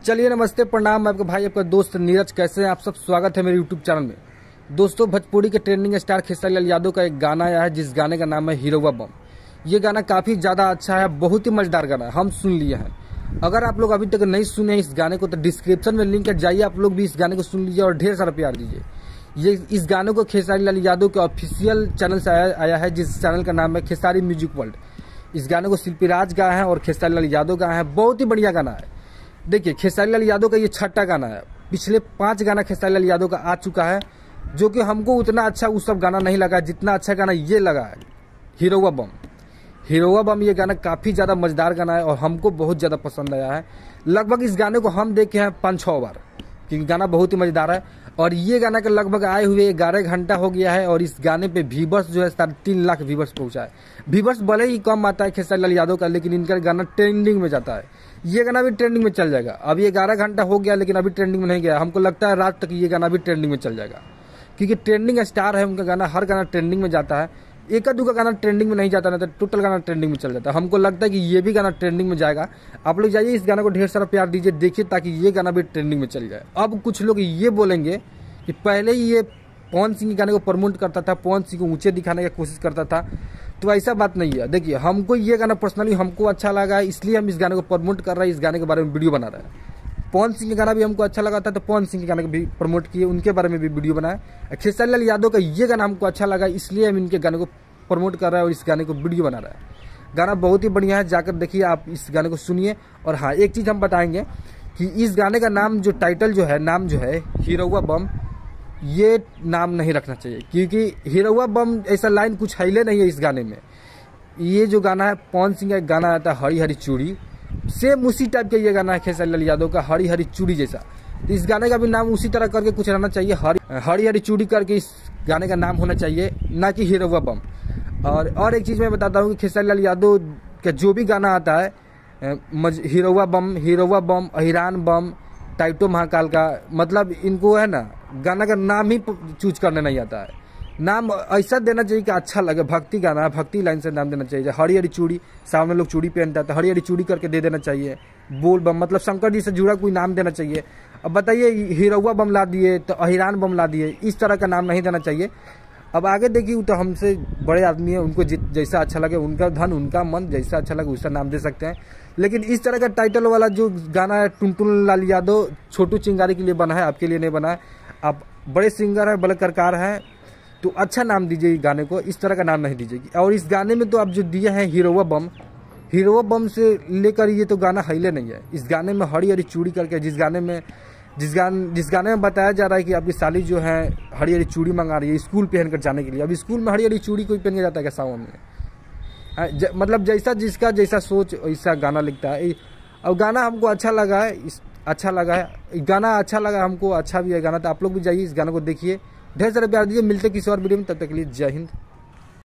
चलिए नमस्ते प्रणाम, मैं आपका भाई आपका दोस्त नीरज। कैसे हैं आप सब? स्वागत है मेरे यूट्यूब चैनल में। दोस्तों, भोजपुरी के ट्रेंडिंग स्टार खेसारी लाल यादव का एक गाना आया है जिस गाने का नाम है हीरोवा बम। ये गाना काफ़ी ज़्यादा अच्छा है, बहुत ही मज़ेदार गाना है, हम सुन लिए हैं। अगर आप लोग अभी तक नहीं सुने इस गाने को तो डिस्क्रिप्शन में लिंक है, जाइए आप लोग भी इस गाने को सुन लीजिए और ढेर सारा प्यार दीजिए। ये इस गाने को खेसारी लाल यादव के ऑफिशियल चैनल से आया है जिस चैनल का नाम है खेसारी म्यूजिक वर्ल्ड। इस गाने को शिल्पी राज गाए हैं और खेसारी लाल यादव गाए हैं। बहुत ही बढ़िया गाना है। देखिए, खेसारी लाल यादव का ये छठा गाना है। पिछले 5 गाना खेसारी लाल यादव का आ चुका है, जो कि हमको उतना अच्छा उस सब गाना नहीं लगा जितना अच्छा गाना ये लगा है, हीरोवा बम। हीरोवा बम ये गाना काफ़ी ज़्यादा मज़ेदार गाना है और हमको बहुत ज़्यादा पसंद आया है। लगभग इस गाने को हम देखे हैं 5-6 बार, क्योंकि गाना बहुत ही मज़ेदार है। और ये गाना का लगभग आए हुए 11 घंटा हो गया है और इस गाने पे व्यूवर्स जो है 3.5 लाख व्यूवर्स पहुंचा है। व्यूवर्स भले ही कम आता है खेसारी लाल यादव का, लेकिन इनका गाना ट्रेंडिंग में जाता है। ये गाना भी ट्रेंडिंग में चल जाएगा। अब ये 11 घंटा हो गया लेकिन अभी ट्रेंडिंग में नहीं गया। हमको लगता है रात तक ये गाना भी ट्रेंडिंग में चल जाएगा, क्योंकि ट्रेंडिंग स्टार है उनका गाना। हर गाना ट्रेंडिंग में जाता है, एक आध का गाना ट्रेंडिंग में नहीं जाता, ना तो टोटल गाना ट्रेंडिंग में चल जाता है। हमको लगता है कि ये भी गाना ट्रेंडिंग में जाएगा। आप लोग जाइए, इस गाने को ढेर सारा प्यार दीजिए, देखिए, ताकि ये गाना भी ट्रेंडिंग में चल जाए। अब कुछ लोग ये बोलेंगे कि पहले ही ये पवन सिंह के गाने को प्रमोट करता था, पवन सिंह को ऊंचे दिखाने की कोशिश करता था, तो ऐसा बात नहीं है। देखिए, हमको ये गाना पर्सनली हमको अच्छा लगा है, इसलिए हम इस गाने को प्रमोट कर रहे हैं, इस गाने के बारे में वीडियो बना रहे हैं। पवन सिंह का गाना भी हमको अच्छा लगा था तो पवन सिंह के गाने को भी प्रमोट किए, उनके बारे में भी वीडियो बनाए। खेसारी लाल यादव का ये गाना हमको अच्छा लगा, इसलिए हम इनके गाने को प्रमोट कर रहे हैं और इस गाने को वीडियो बना रहे हैं। गाना बहुत ही बढ़िया है, जाकर देखिए, आप इस गाने को सुनिए। और हाँ, एक चीज़ हम बताएंगे कि इस गाने का नाम जो टाइटल जो है, नाम जो है हीरोवा बम, ये नाम नहीं रखना चाहिए, क्योंकि हीरोवा बम ऐसा लाइन कुछ हिले नहीं है इस गाने में। ये जो गाना है, पवन सिंह का एक गाना आता है हरी हरी चूड़ी, सेम उसी टाइप का ये गाना है खेसारी लाल यादव का, हरी हरी चूड़ी जैसा। तो इस गाने का भी नाम उसी तरह करके कुछ रहना चाहिए, हरी हरी चूड़ी करके इस गाने का नाम होना चाहिए, ना कि हीरोवा बम। और एक चीज़ मैं बताता हूँ कि खेसारी लाल यादव का जो भी गाना आता है, हीरोवा बम, अहिरान बम, टाइटो महाकाल का, मतलब इनको है ना गाना का नाम ही चूज करने नहीं आता है। नाम ऐसा देना चाहिए कि अच्छा लगे, भक्ति गाना है, भक्ति लाइन से नाम देना चाहिए। हरी हरी चूड़ी, सामने लोग चूड़ी पहनता है तो हरी हरी चूड़ी करके दे देना चाहिए। बोल बम, मतलब शंकर जी से जुड़ा कोई नाम देना चाहिए। अब बताइए, हीरोवा बम ला दिए तो अहिरान बम ला दिए, इस तरह का नाम नहीं देना चाहिए। अब आगे देखिए, तो हमसे बड़े आदमी है, उनको जैसा अच्छा लगे, उनका धन उनका मन, जैसा अच्छा लगे वैसा नाम दे सकते हैं। लेकिन इस तरह का टाइटल वाला जो गाना है टुनटुन लाल यादव छोटू चिंगारी के लिए बना है, आपके लिए नहीं बना है। आप बड़े सिंगर हैं, बड़े कलाकार हैं, तो अच्छा नाम दीजिए गाने को, इस तरह का नाम नहीं दीजिए। और इस गाने में तो आप जो दिए हैं हीरोवा बम से लेकर ये तो गाना हिले नहीं है। इस गाने में हरी हरी चूड़ी करके, जिस गाने में बताया जा रहा है कि आपकी साली जो है हरी हरी चूड़ी मंगा रही है स्कूल पहन कर जाने के लिए। अब स्कूल में हरी हरी चूड़ी कोई पहन के जाता है क्या सावन में? मतलब जैसा जिसका जैसा सोच वैसा गाना लिखता है। अब गाना हमको अच्छा लगा है, गाना अच्छा लगा हमको, अच्छा भी है गाना। तो आप लोग भी जाइए, इस गाने को देखिए, ढेर सारे प्यार दीजिए। मिलते किसी और वीडियो में, तब तक के लिए जय हिंद।